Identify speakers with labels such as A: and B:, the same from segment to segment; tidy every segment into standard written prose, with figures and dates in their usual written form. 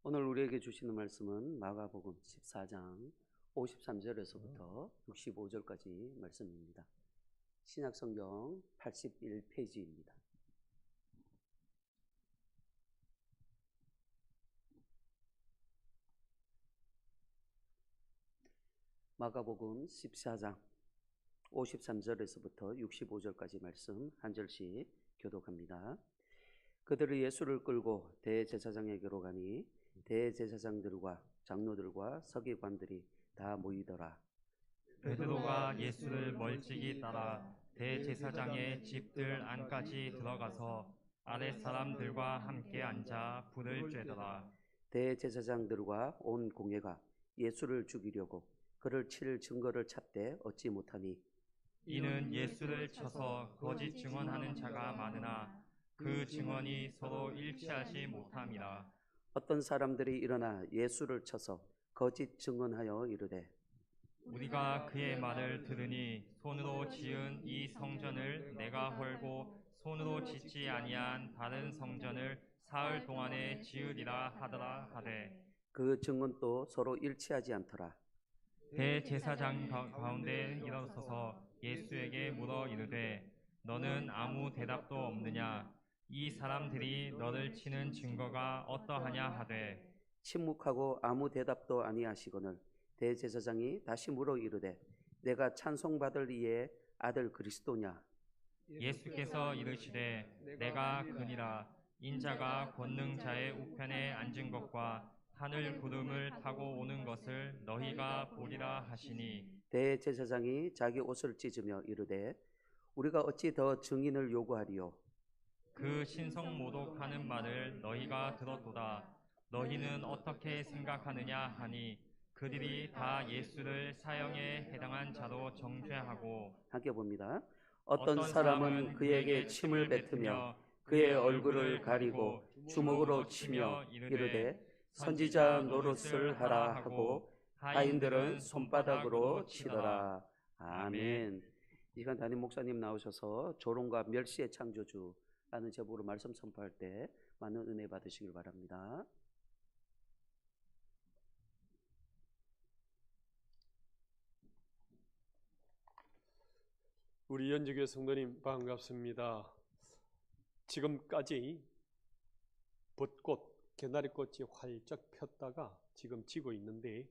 A: 오늘 우리에게 주시는 말씀은 마가복음 14장 53절에서부터 65절까지 말씀입니다. 신약성경 81페이지입니다. 마가복음 14장 53절에서부터 65절까지 말씀 한 절씩 교독합니다. 그들이 예수를 끌고 대제사장에게로 가니 대제사장들과 장로들과 서기관들이 다 모이더라.
B: 베드로가 예수를 멀찍이 따라 대제사장의 집들 안까지 들어가서 아랫 사람들과 함께 앉아 불을 쬐더라.
A: 대제사장들과 온 공회가 예수를 죽이려고 그를 칠 증거를 찾되 얻지 못하니
B: 이는 예수를 쳐서 거짓 증언하는 자가 많으나 그 증언이 서로 일치하지 못함이라.
A: 어떤 사람들이 일어나 예수를 쳐서 거짓 증언하여 이르되
B: 우리가 그의 말을 들으니 손으로 지은 이 성전을 내가 헐고 손으로 짓지 아니한 다른 성전을 사흘 동안에 지으리라 하더라 하되
A: 그 증언도 서로 일치하지 않더라.
B: 대제사장 가운데 일어서서 예수에게 물어 이르되 너는 아무 대답도 없느냐? 이 사람들이 너를 치는 증거가 어떠하냐 하되
A: 침묵하고 아무 대답도 아니하시거늘 대제사장이 다시 물어 이르되 내가 찬송받을 이의 아들 그리스도냐?
B: 예수께서 이르시되 내가 그니라. 인자가 권능자의 우편에 앉은 것과 하늘 구름을 타고 오는 것을 너희가 보리라 하시니
A: 대제사장이 자기 옷을 찢으며 이르되 우리가 어찌 더 증인을 요구하리요?
B: 그 신성 모독하는 말을 너희가 들었도다. 너희는 어떻게 생각하느냐 하니 그들이 다 예수를 사형에 해당한 자로 정죄하고
A: 함께 봅니다. 어떤 사람은 그에게 침을 뱉으며 그의 얼굴을 가리고 주먹으로 치며 이르되 선지자 노릇을 하라 하고 하인들은 손바닥으로 치더라. 아멘. 이 시간 담임 목사님 나오셔서 조롱과 멸시의 창조주라는 제목으로 말씀 선포할 때 많은 은혜 받으시길 바랍니다.
C: 우리 연주교 성도님 반갑습니다. 지금까지 벚꽃, 개나리꽃이 활짝 폈다가 지금 지고 있는데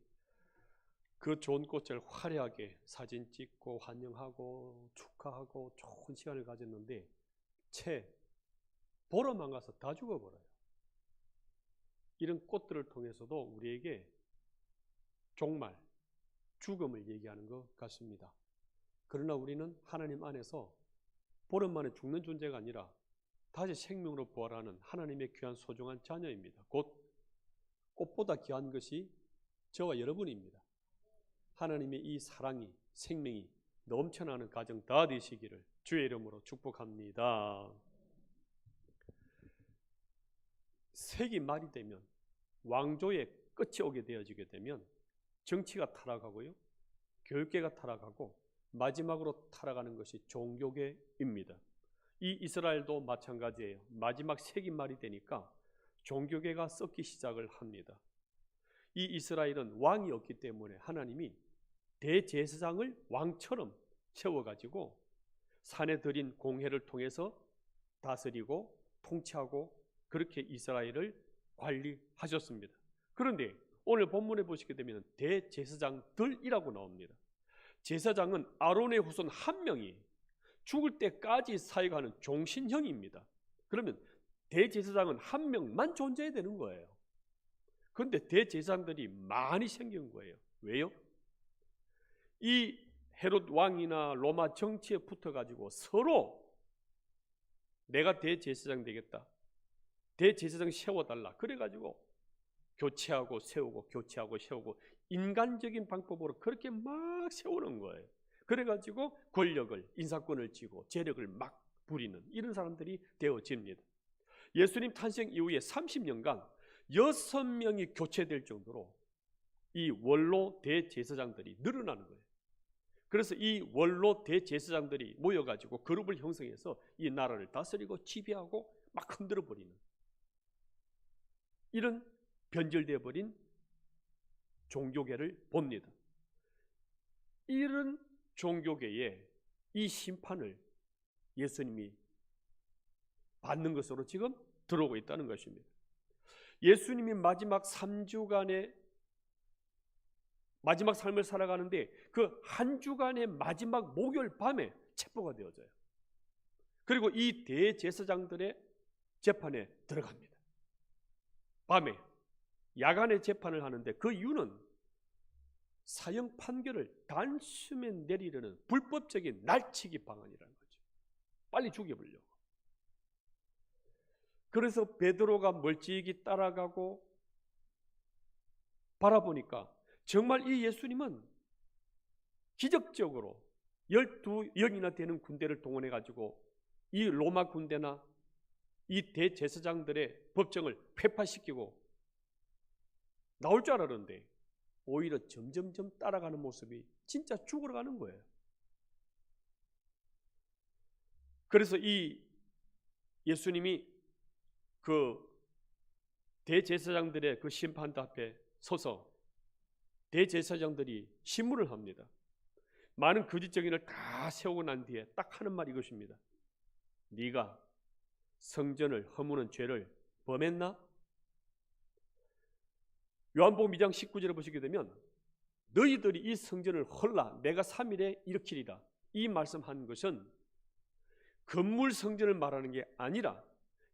C: 그 좋은 꽃을 화려하게 사진 찍고 환영하고 축하하고 좋은 시간을 가졌는데 채 보러만 가서 다 죽어버려요. 이런 꽃들을 통해서도 우리에게 종말, 죽음을 얘기하는 것 같습니다. 그러나 우리는 하나님 안에서 보름만에 죽는 존재가 아니라 다시 생명으로 부활하는 하나님의 귀한 소중한 자녀입니다. 곧 꽃보다 귀한 것이 저와 여러분입니다. 하나님의 이 사랑이, 생명이 넘쳐나는 가정 다 되시기를 주의 이름으로 축복합니다. 세기 말이 되면 왕조의 끝이 오게 되어지게 되면 정치가 타락하고요, 교육계가 타락하고 마지막으로 타락하는 것이 종교계입니다. 이 이스라엘도 마찬가지예요. 마지막 세기 말이 되니까 종교계가 썩기 시작을 합니다. 이 이스라엘은 왕이 없기 때문에 하나님이 대제사장을 왕처럼 세워가지고 산에 들인 공회를 통해서 다스리고 통치하고 그렇게 이스라엘을 관리하셨습니다. 그런데 오늘 본문에 보시게 되면 대제사장들이라고 나옵니다. 제사장은 아론의 후손 한 명이 죽을 때까지 사역하는 종신형입니다. 그러면 대제사장은 한 명만 존재해야 되는 거예요. 그런데 대제사장들이 많이 생긴 거예요. 왜요? 이 헤롯 왕이나 로마 정치에 붙어가지고 서로 내가 대제사장 되겠다, 대제사장 세워달라 그래가지고 교체하고 세우고 교체하고 세우고 인간적인 방법으로 그렇게 막 세우는 거예요. 그래가지고 권력을, 인사권을 쥐고 재력을 막 부리는 이런 사람들이 되어집니다. 예수님 탄생 이후에 30년간 6명이 교체될 정도로 이 원로 대제사장들이 늘어나는 거예요. 그래서 이 원로 대제사장들이 모여가지고 그룹을 형성해서 이 나라를 다스리고 지배하고 막 흔들어버리는 이런 변질되어 버린 종교계를 봅니다. 이런 종교계에 이 심판을 예수님이 받는 것으로 지금 들어오고 있다는 것입니다. 예수님이 마지막 3주간의 마지막 삶을 살아가는데 그 한 주간의 마지막 목요일 밤에 체포가 되어져요. 그리고 이 대제사장들의 재판에 들어갑니다. 밤에 야간에 재판을 하는데 그 이유는 사형 판결을 단숨에 내리려는 불법적인 날치기 방안이라는 거죠. 빨리 죽여보려고. 그래서 베드로가 멀찍이 따라가고 바라보니까 정말 이 예수님은 기적적으로 12영이나 되는 군대를 동원해 가지고 이 로마 군대나 이 대제사장들의 법정을 회파시키고 나올 줄 알았는데 오히려 점점점 따라가는 모습이 진짜 죽으러 가는 거예요. 그래서 이 예수님이 그 대제사장들의 그 심판대 앞에 서서 대제사장들이 신문을 합니다. 많은 거짓 증인을 다 세우고 난 뒤에 딱 하는 말이 이것입니다. 네가 성전을 허무는 죄를 범했나? 요한복음 2장 19절에 보시게 되면 너희들이 이 성전을 헐라 내가 3일에 일으키리라. 이 말씀한 것은 건물 성전을 말하는 게 아니라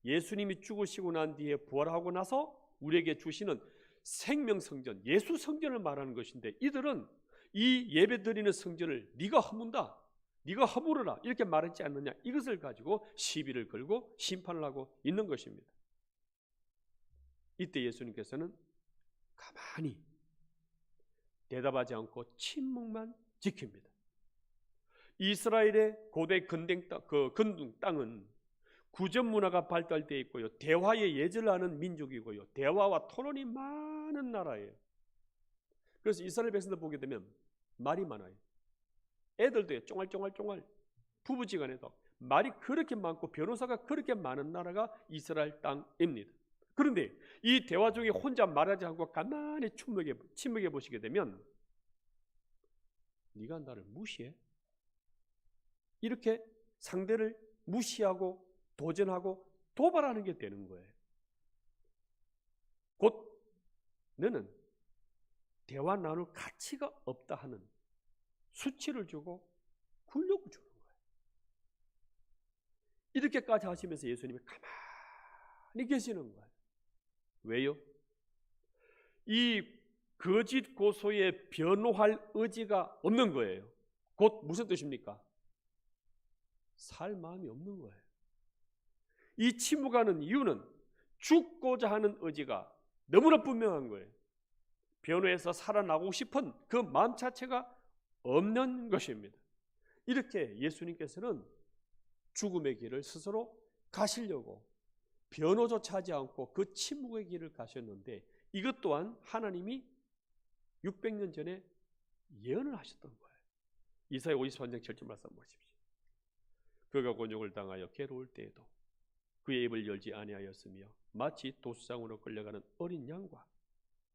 C: 예수님이 죽으시고 난 뒤에 부활하고 나서 우리에게 주시는 생명 성전, 예수 성전을 말하는 것인데 이들은 이 예배드리는 성전을 네가 허문다, 네가 허물어라 이렇게 말하지 않느냐, 이것을 가지고 시비를 걸고 심판을 하고 있는 것입니다. 이때 예수님께서는 가만히 대답하지 않고 침묵만 지킵니다. 이스라엘의 고대 근동 땅은 구전 문화가 발달되어 있고요, 대화의 예절을 하는 민족이고요, 대화와 토론이 많은 나라예요. 그래서 이스라엘 백성들 보게 되면 말이 많아요. 애들도 쫑알쫑알쫑알, 부부지간에도 말이 그렇게 많고 변호사가 그렇게 많은 나라가 이스라엘 땅입니다. 그런데 이 대화 중에 혼자 말하지 않고 가만히 침묵해 보시게 되면 네가 나를 무시해? 이렇게 상대를 무시하고 도전하고 도발하는 게 되는 거예요. 곧 너는 대화 나눌 가치가 없다 하는 수치를 주고 굴욕을 주는 거예요. 이렇게까지 하시면서 예수님이 가만히 계시는 거예요. 왜요? 이 거짓 고소에 변호할 의지가 없는 거예요. 곧 무슨 뜻입니까? 살 마음이 없는 거예요. 이 침묵하는 이유는 죽고자 하는 의지가 너무나 분명한 거예요. 변호해서 살아나고 싶은 그 마음 자체가 없는 것입니다. 이렇게 예수님께서는 죽음의 길을 스스로 가시려고 변호조차 하지 않고 그 침묵의 길을 가셨는데, 이것 또한 하나님이 600년 전에 예언을 하셨던 거예요. 이사야 53장 7절 말씀 보십시오. 그가 곤욕을 당하여 괴로울 때에도 그의 입을 열지 아니하였으며 마치 도수장으로 끌려가는 어린 양과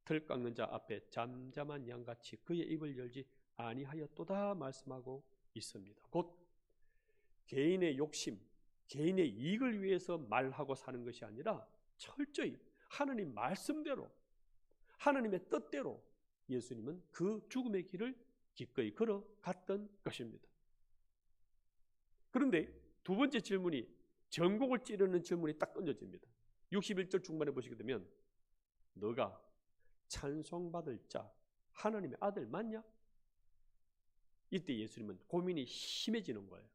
C: 틀 깎는 자 앞에 잠잠한 양같이 그의 입을 열지 아니하였도다 말씀하고 있습니다. 곧 개인의 욕심, 개인의 이익을 위해서 말하고 사는 것이 아니라 철저히 하나님 말씀대로, 하나님의 뜻대로 예수님은 그 죽음의 길을 기꺼이 걸어갔던 것입니다. 그런데 두 번째 질문이, 전곡을 찌르는 질문이 딱 던져집니다. 61절 중반에 보시게 되면 너가 찬송받을 자 하나님의 아들 맞냐? 이때 예수님은 고민이 심해지는 거예요.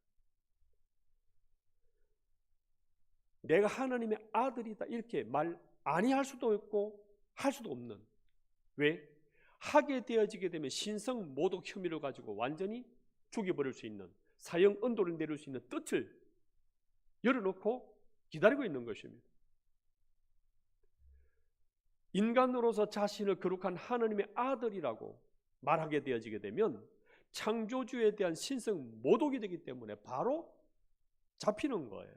C: 내가 하나님의 아들이다 이렇게 말 아니할 수도 있고 할 수도 없는, 왜? 하게 되어지게 되면 신성 모독 혐의를 가지고 완전히 죽여버릴 수 있는, 사형 언도를 내릴 수 있는 뜻을 열어놓고 기다리고 있는 것입니다. 인간으로서 자신을 거룩한 하나님의 아들이라고 말하게 되어지게 되면 창조주에 대한 신성 모독이 되기 때문에 바로 잡히는 거예요.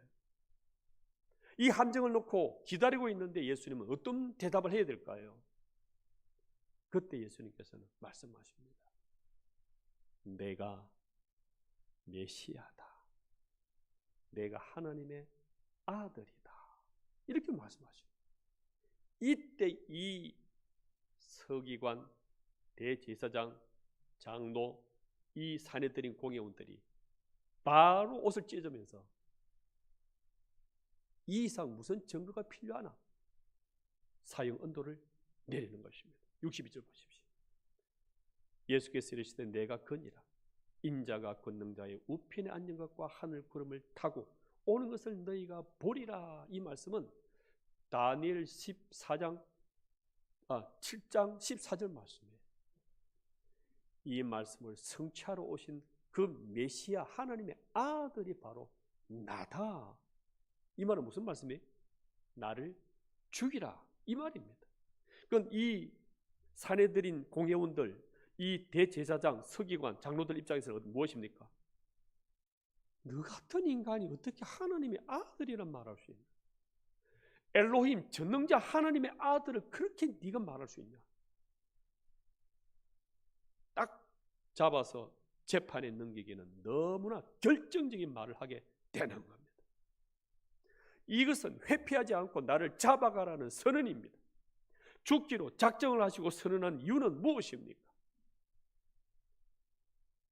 C: 이 함정을 놓고 기다리고 있는데 예수님은 어떤 대답을 해야 될까요? 그때 예수님께서는 말씀하십니다. 내가 메시아다. 내가 하나님의 아들이다. 이렇게 말씀하십니다. 이때 이 서기관, 대제사장, 장로, 이 사내들인 공회원들이 바로 옷을 찢으면서 이 이상 무슨 증거가 필요하나? 사형 언도를 내리는 것입니다. 62절 보십시오. 예수께서 이르시되 내가 거니라. 인자가 권능자의 우편에 앉은 것과 하늘 구름을 타고 오는 것을 너희가 보리라. 이 말씀은 다니엘 7장 14절 말씀이에요. 이 말씀을 성취하러 오신 그 메시아 하나님의 아들이 바로 나다. 이 말은 무슨 말씀이에요? 나를 죽이라 이 말입니다. 그건 이 사내들인 공회원들, 이 대제사장, 서기관, 장로들 입장에서는 무엇입니까? 너 같은 인간이 어떻게 하나님의 아들이란 말할 수 있냐? 엘로힘 전능자 하나님의 아들을 그렇게 네가 말할 수 있냐? 딱 잡아서 재판에 넘기기는 너무나 결정적인 말을 하게 되는 겁니다. 이것은 회피하지 않고 나를 잡아가라는 선언입니다. 죽기로 작정을 하시고 선언한 이유는 무엇입니까?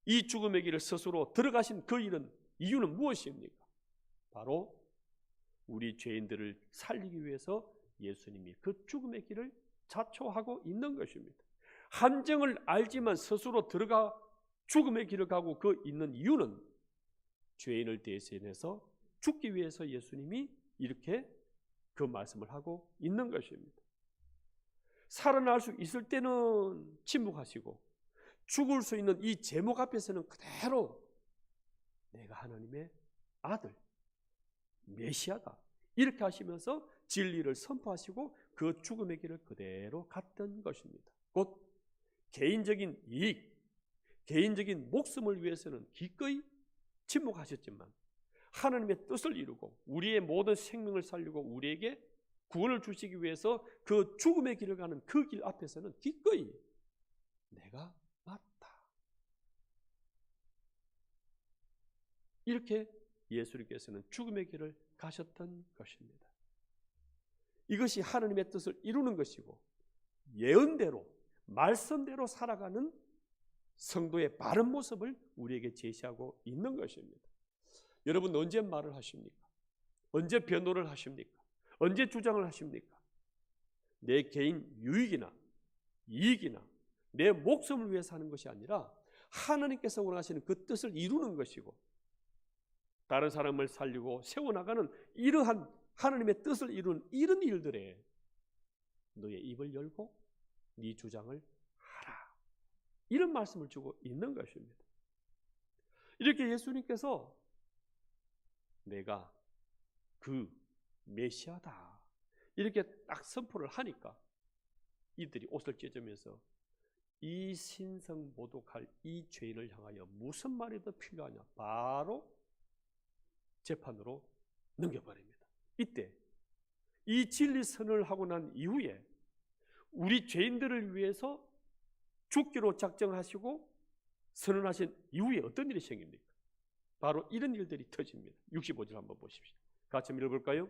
C: 이 죽음의 길을 스스로 들어가신 그 이유는 무엇입니까? 바로 우리 죄인들을 살리기 위해서 예수님이 그 죽음의 길을 자초하고 있는 것입니다. 함정을 알지만 스스로 들어가 죽음의 길을 가고 그 있는 이유는 죄인을 대신해서 죽기 위해서 예수님이 이렇게 그 말씀을 하고 있는 것입니다. 살아날 수 있을 때는 침묵하시고 죽을 수 있는 이 제목 앞에서는 그대로 내가 하나님의 아들, 메시아다 이렇게 하시면서 진리를 선포하시고 그 죽음의 길을 그대로 갔던 것입니다. 곧 개인적인 이익, 개인적인 목숨을 위해서는 기꺼이 침묵하셨지만 하나님의 뜻을 이루고 우리의 모든 생명을 살리고 우리에게 구원을 주시기 위해서 그 죽음의 길을 가는 그 길 앞에서는 기꺼이 내가 맞다. 이렇게 예수님께서는 죽음의 길을 가셨던 것입니다. 이것이 하나님의 뜻을 이루는 것이고 예언대로 말씀대로 살아가는 성도의 바른 모습을 우리에게 제시하고 있는 것입니다. 여러분 언제 말을 하십니까? 언제 변호를 하십니까? 언제 주장을 하십니까? 내 개인 유익이나 이익이나 내 목숨을 위해서 하는 것이 아니라 하나님께서 원하시는 그 뜻을 이루는 것이고 다른 사람을 살리고 세워나가는 이러한 하나님의 뜻을 이루는 이런 일들에 너의 입을 열고 네 주장을 하라. 이런 말씀을 주고 있는 것입니다. 이렇게 예수님께서 내가 그 메시아다 이렇게 딱 선포를 하니까 이들이 옷을 찢으면서 이 신성 모독할 이 죄인을 향하여 무슨 말이 더 필요하냐 바로 재판으로 넘겨버립니다. 이때 이 진리 선언을 하고 난 이후에 우리 죄인들을 위해서 죽기로 작정하시고 선언하신 이후에 어떤 일이 생깁니까? 바로 이런 일들이 터집니다. 65절 한번 보십시오. 같이 읽어볼까요?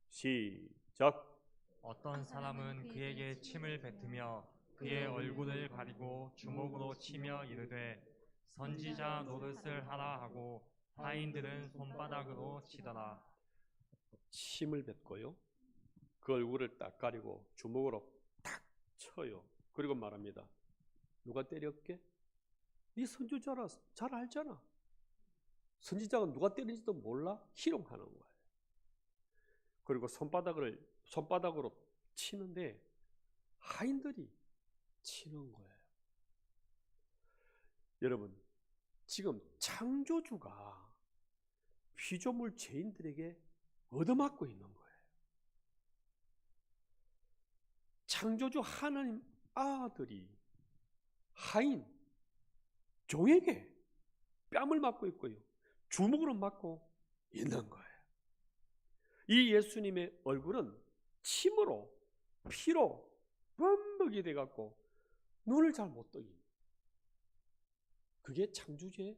C: 시작.
B: 어떤 사람은 그에게 침을 뱉으며 그의 얼굴을 가리고 주먹으로 치며 이르되 선지자 노릇을 하라 하고 타인들은 손바닥으로 치더라.
C: 침을 뱉고요. 그 얼굴을 딱 가리고 주먹으로 탁 쳐요. 그리고 말합니다. 누가 때렸게? 네 선지자라 잘 알잖아. 선지자가 누가 때리는지도 몰라? 희롱하는 거예요. 그리고 손바닥으로 치는데 하인들이 치는 거예요. 여러분, 지금 창조주가 피조물 죄인들에게 얻어맞고 있는 거예요. 창조주 하나님 아들이 하인, 종에게 뺨을 맞고 있고요. 주먹으로 맞고 있는 거예요. 이 예수님의 얼굴은 침으로 피로 범벅이 돼갖고 눈을 잘 못 뜨기. 그게 창조주의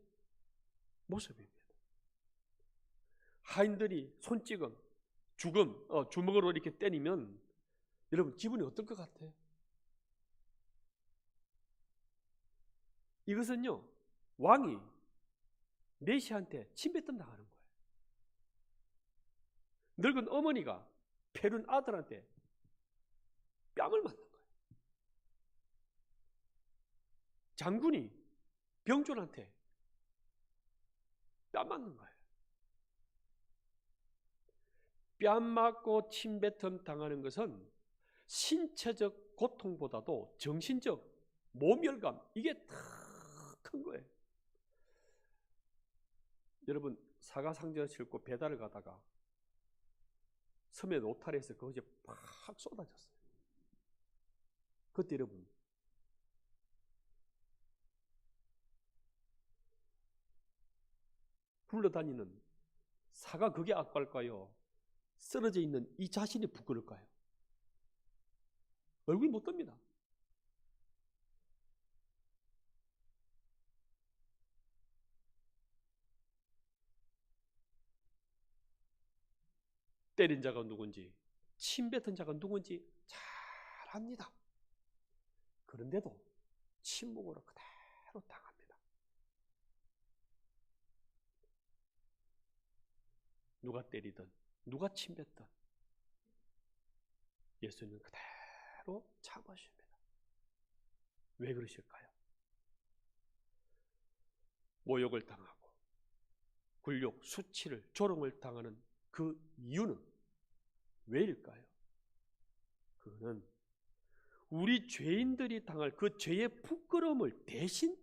C: 모습입니다. 하인들이 손찌검, 주먹으로 이렇게 때리면 여러분 기분이 어떨 것 같아요? 이것은요, 왕이 메시아한테 침뱉음 당하는 거예요. 늙은 어머니가 페룬 아들한테 뺨을 맞는 거예요. 장군이 병졸한테 뺨 맞는 거예요. 뺨 맞고 침뱉음 당하는 것은 신체적 고통보다도 정신적 모멸감, 이게 더 큰 거예요. 여러분, 사과상자 싣고 배달을 가다가 섬에 노탈해서 거기에 팍 쏟아졌어요. 그때 여러분, 굴러다니는 사과 그게 악발까요? 쓰러져 있는 이 자신이 부끄러울까요? 얼굴이 못 뜹니다. 때린 자가 누군지, 침뱉은 자가 누군지 잘 압니다. 그런데도 침묵으로 그대로 당합니다. 누가 때리든 누가 침뱉든 예수님은 그대로 참으십니다. 왜 그러실까요? 모욕을 당하고 굴욕, 수치를, 조롱을 당하는 그 이유는 왜일까요? 그거는 우리 죄인들이 당할 그 죄의 부끄러움을 대신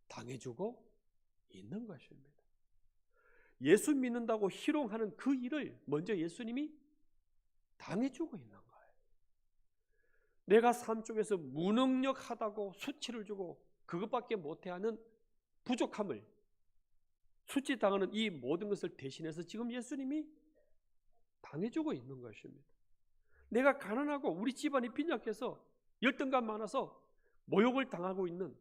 C: 당해주고 있는 것입니다. 예수 믿는다고 희롱하는 그 일을 먼저 예수님이 당해주고 있는 거예요. 내가 삶 속에서 무능력하다고 수치를 주고 그것밖에 못해 하는 부족함을, 수치당하는 이 모든 것을 대신해서 지금 예수님이 당해주고 있는 것입니다. 내가 가난하고 우리 집안이 빈약해서 열등감 많아서 모욕을 당하고 있는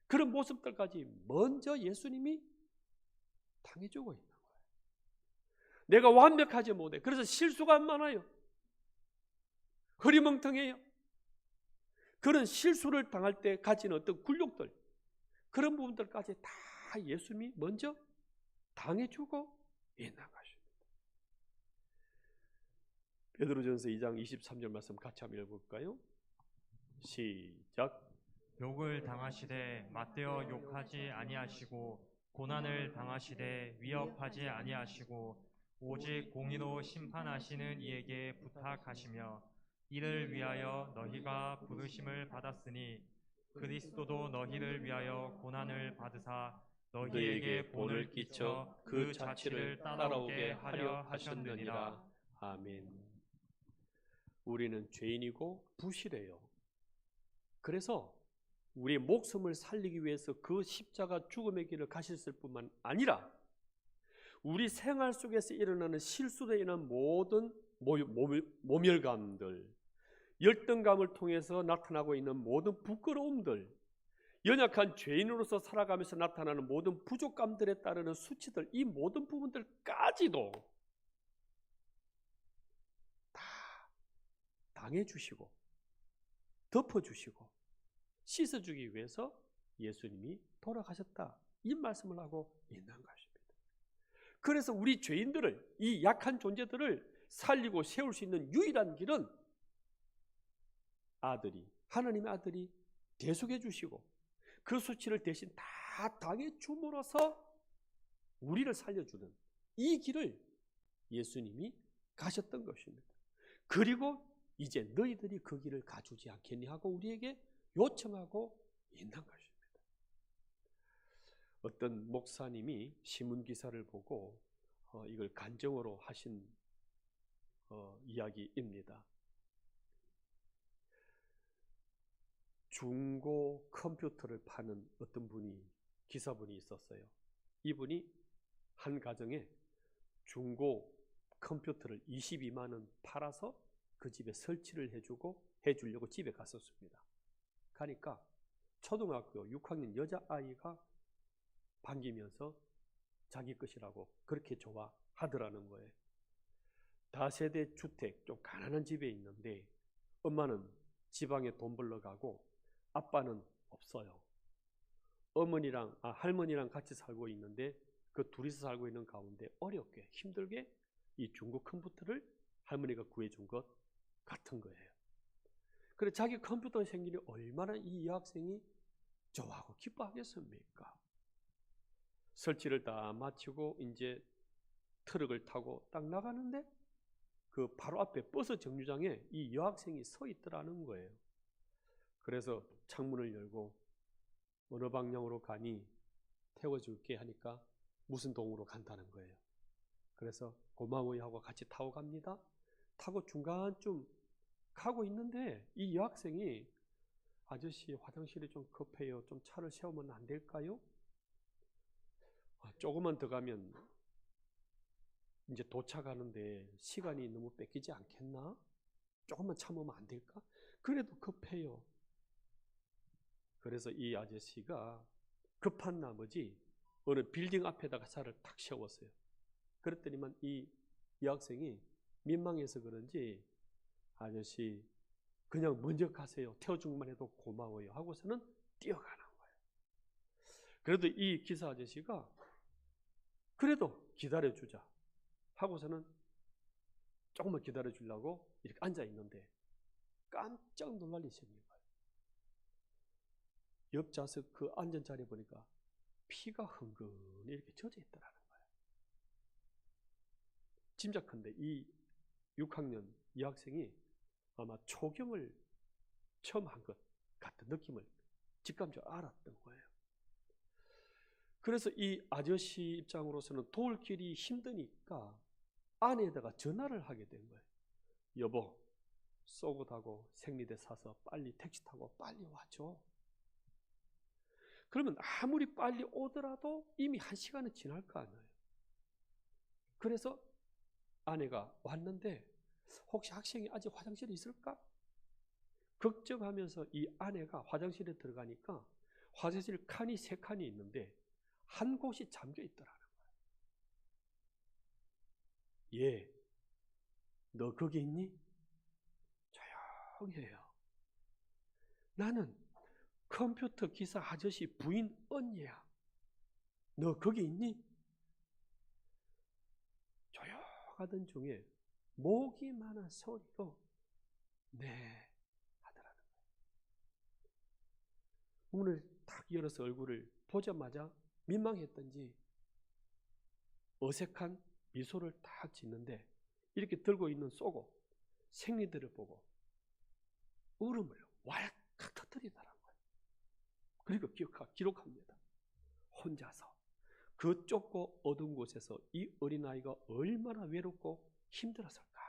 C: 그런 모습들까지 먼저 예수님이 당해주고 있는 거예요. 내가 완벽하지 못해. 그래서 실수가 많아요. 흐리멍텅해요. 그런 실수를 당할 때 가지는 어떤 굴욕들, 그런 부분들까지 다 예수님이 먼저 당해주고 있는 것입니다. 베드로전서 2장 23절 말씀 같이 한번 읽어볼까요? 시작.
B: 욕을 당하시되 맞대어 욕하지 아니하시고 고난을 당하시되 위협하지 아니하시고 오직 공의로 심판하시는 이에게 부탁하시며 이를 위하여 너희가 부르심을 받았으니 그리스도도 너희를 위하여 고난을 받으사 너희에게 본을 끼쳐 그 자취를 따라오게 하려 하셨느니라.
C: 아멘. 우리는 죄인이고 부실해요. 그래서 우리의 목숨을 살리기 위해서 그 십자가 죽음의 길을 가셨을 뿐만 아니라 우리 생활 속에서 일어나는 실수로 인한 모든 모멸감들, 열등감을 통해서 나타나고 있는 모든 부끄러움들, 연약한 죄인으로서 살아가면서 나타나는 모든 부족감들에 따르는 수치들, 이 모든 부분들까지도 다 당해주시고 덮어주시고 씻어주기 위해서 예수님이 돌아가셨다, 이 말씀을 하고 있는 것입니다. 그래서 우리 죄인들을, 이 약한 존재들을 살리고 세울 수 있는 유일한 길은 하나님의 아들이 대속해 주시고 그 수치를 대신 다 당해 줌으로써 우리를 살려주는 이 길을 예수님이 가셨던 것입니다. 그리고 이제 너희들이 그 길을 가주지 않겠니 하고 우리에게 요청하고 있는 것입니다. 어떤 목사님이 신문기사를 보고 이걸 간증으로 하신 이야기입니다. 중고 컴퓨터를 파는 어떤 기사분이 있었어요. 이분이 한 가정에 중고 컴퓨터를 22만 원 팔아서 그 집에 설치를 해주려고 집에 갔었습니다. 가니까 초등학교 6학년 여자아이가 반기면서 자기 것이라고 그렇게 좋아하더라는 거예요. 다세대 주택, 좀 가난한 집에 있는데 엄마는 지방에 돈 벌러 가고 아빠는 없어요. 할머니랑 같이 살고 있는데 그 둘이서 살고 있는 가운데 어렵게 힘들게 이 중고 컴퓨터를 할머니가 구해준 것 같은 거예요. 그래 자기 컴퓨터가 생기니 얼마나 이 여학생이 좋아하고 기뻐하겠습니까? 설치를 다 마치고 이제 트럭을 타고 딱 나가는데 그 바로 앞에 버스 정류장에 이 여학생이 서 있더라는 거예요. 그래서 창문을 열고 어느 방향으로 가니 태워줄게 하니까 무슨 동으로 간다는 거예요. 그래서 고마워요 하고 같이 타고 갑니다. 타고 중간쯤 가고 있는데 이 여학생이 아저씨 화장실이 좀 급해요. 좀 차를 세우면 안 될까요? 조금만 더 가면 이제 도착하는데 시간이 너무 뺏기지 않겠나? 조금만 참으면 안 될까? 그래도 급해요. 그래서 이 아저씨가 급한 나머지 어느 빌딩 앞에다가 차를 탁 세웠어요. 그랬더니만 이 여학생이 민망해서 그런지 아저씨 그냥 먼저 가세요. 태워주기만 해도 고마워요 하고서는 뛰어가는 거예요. 그래도 이 기사 아저씨가 그래도 기다려주자 하고서는 조금만 기다려주려고 이렇게 앉아있는데 깜짝 놀랄 일이 생긴 거예요. 옆 좌석 그 앉은 자리에 보니까 피가 흥건히 이렇게 젖어 있더라는 거예요. 짐작컨대 이 6학년 여학생이 아마 초경을 처음 한 것 같은 느낌을 직감적으로 알았던 거예요. 그래서 이 아저씨 입장으로서는 도울 길이 힘드니까 아내에다가 전화를 하게 된 거예요. 여보, 쏘고 타고 생리대 사서 빨리 택시 타고 빨리 와줘. 그러면 아무리 빨리 오더라도 이미 1시간은 지날 거 아니에요. 그래서 아내가 왔는데 혹시 학생이 아직 화장실에 있을까? 걱정하면서 이 아내가 화장실에 들어가니까 화장실 칸이 3칸이 있는데 한 곳이 잠겨 있더라는 거예요. 얘, 너 거기 있니? 조용히 해요. 나는 컴퓨터 기사 아저씨 부인 언니야. 너 거기 있니? 조용하던 중에 목이 많은 소리로 네 하더라는 거예요. 문을 탁 열어서 얼굴을 보자마자 민망했던지 어색한 미소를 딱 짓는데 이렇게 들고 있는 쏘고 생리대를 보고 울음을 왈칵 터뜨리더라는 거예요. 그리고 기록합니다. 혼자서 그 좁고 어두운 곳에서 이 어린아이가 얼마나 외롭고 힘들었을까.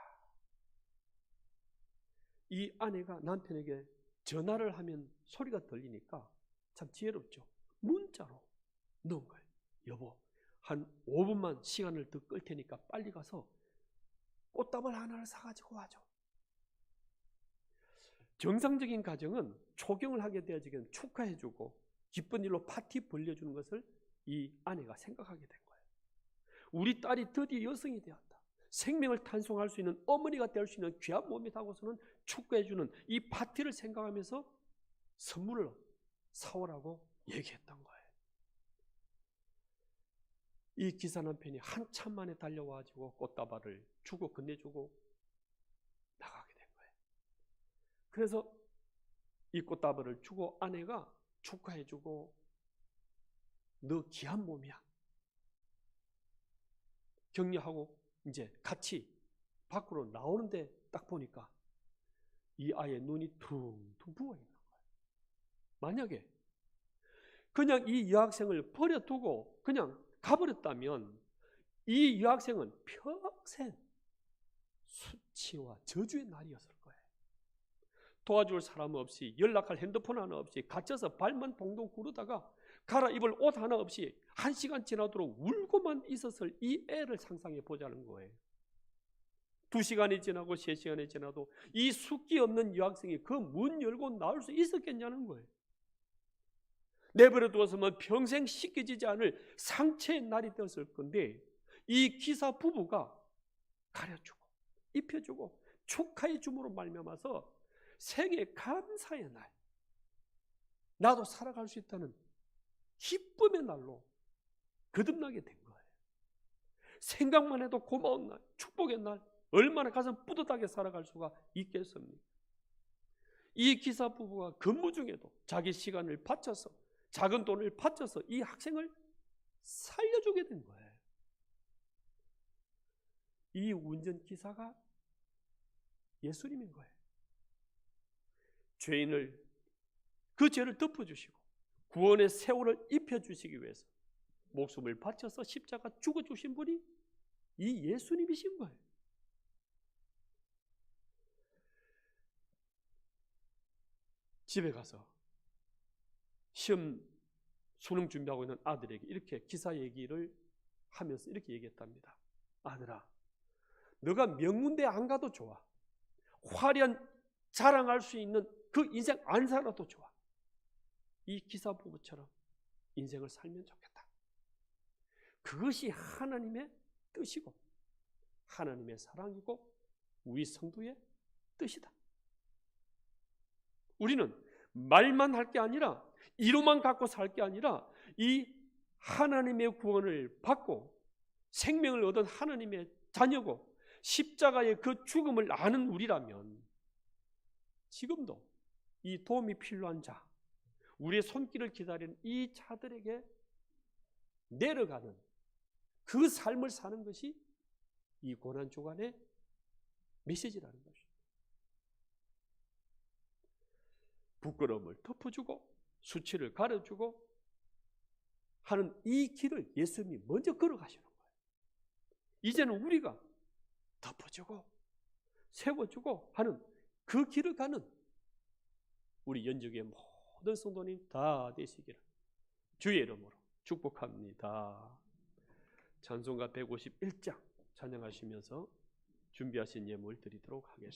C: 이 아내가 남편에게 전화를 하면 소리가 들리니까 참 지혜롭죠. 문자로 넣은 거예요. 여보, 한 5분만 시간을 더 끌 테니까 빨리 가서 꽃다발 하나를 사가지고 와줘. 정상적인 가정은 초경을 하게 되어지면 축하해주고 기쁜 일로 파티 벌려주는 것을 이 아내가 생각하게 된 거예요. 우리 딸이 드디어 여성이 되었다. 생명을 탄송할 수 있는 어머니가 될 수 있는 귀한 몸이다 하고서는 축하해주는 이 파티를 생각하면서 선물을 사오라고 얘기했던 거예요. 이 기사 남편이 한참 만에 달려와가지고 꽃다발을 주고 건네주고 나가게 된 거예요. 그래서 이 꽃다발을 주고 아내가 축하해주고 너 귀한 몸이야 격려하고 이제 같이 밖으로 나오는데 딱 보니까 이 아이의 눈이 퉁퉁 부어 있는 거예요. 만약에 그냥 이 여학생을 버려두고 그냥 가버렸다면 이 여학생은 평생 수치와 저주의 날이었을 거예요. 도와줄 사람 없이 연락할 핸드폰 하나 없이 갇혀서 발만 동동 구르다가 갈아입을 옷 하나 없이 1시간 지나도록 울고만 있었을 이 애를 상상해 보자는 거예요. 2시간이 지나고 3시간이 지나도 이 숫기 없는 여학생이 그 문 열고 나올 수 있었겠냐는 거예요. 내버려 두었으면 평생 씻겨지지 않을 상처의 날이 되었을 건데 이 기사 부부가 가려주고 입혀주고 축하해 줌으로 말미암아서 생애 감사의 날, 나도 살아갈 수 있다는 기쁨의 날로 거듭나게 된 거예요. 생각만 해도 고마운 날, 축복의 날, 얼마나 가슴 뿌듯하게 살아갈 수가 있겠습니까? 이 기사 부부가 근무 중에도 자기 시간을 바쳐서 작은 돈을 바쳐서 이 학생을 살려주게 된 거예요. 이 운전기사가 예수님인 거예요. 죄인을 그 죄를 덮어주시고 구원의 세월을 입혀주시기 위해서 목숨을 바쳐서 십자가 죽어주신 분이 이 예수님이신 거예요. 집에 가서 시험 수능 준비하고 있는 아들에게 이렇게 기사 얘기를 하면서 이렇게 얘기했답니다. 아들아, 너가 명문대 안 가도 좋아. 화려한 자랑할 수 있는 그 인생 안 살아도 좋아. 이 기사 부부처럼 인생을 살면 좋겠다. 그것이 하나님의 뜻이고 하나님의 사랑이고 우리 성도의 뜻이다. 우리는 말만 할 게 아니라 이로만 갖고 살 게 아니라 이 하나님의 구원을 받고 생명을 얻은 하나님의 자녀고 십자가의 그 죽음을 아는 우리라면 지금도 이 도움이 필요한 자, 우리의 손길을 기다리는 이 자들에게 내려가는 그 삶을 사는 것이 이 고난주간의 메시지라는 것입니다. 부끄러움을 덮어주고 수치를 가려주고 하는 이 길을 예수님이 먼저 걸어가시는 거예요. 이제는 우리가 덮어주고 세워주고 하는 그 길을 가는 우리 연적의 모든 성도님 다 되시기를 주의 이름으로 축복합니다. 찬송가 151장 찬양하시면서 준비하신 예물 드리도록 하겠습니다.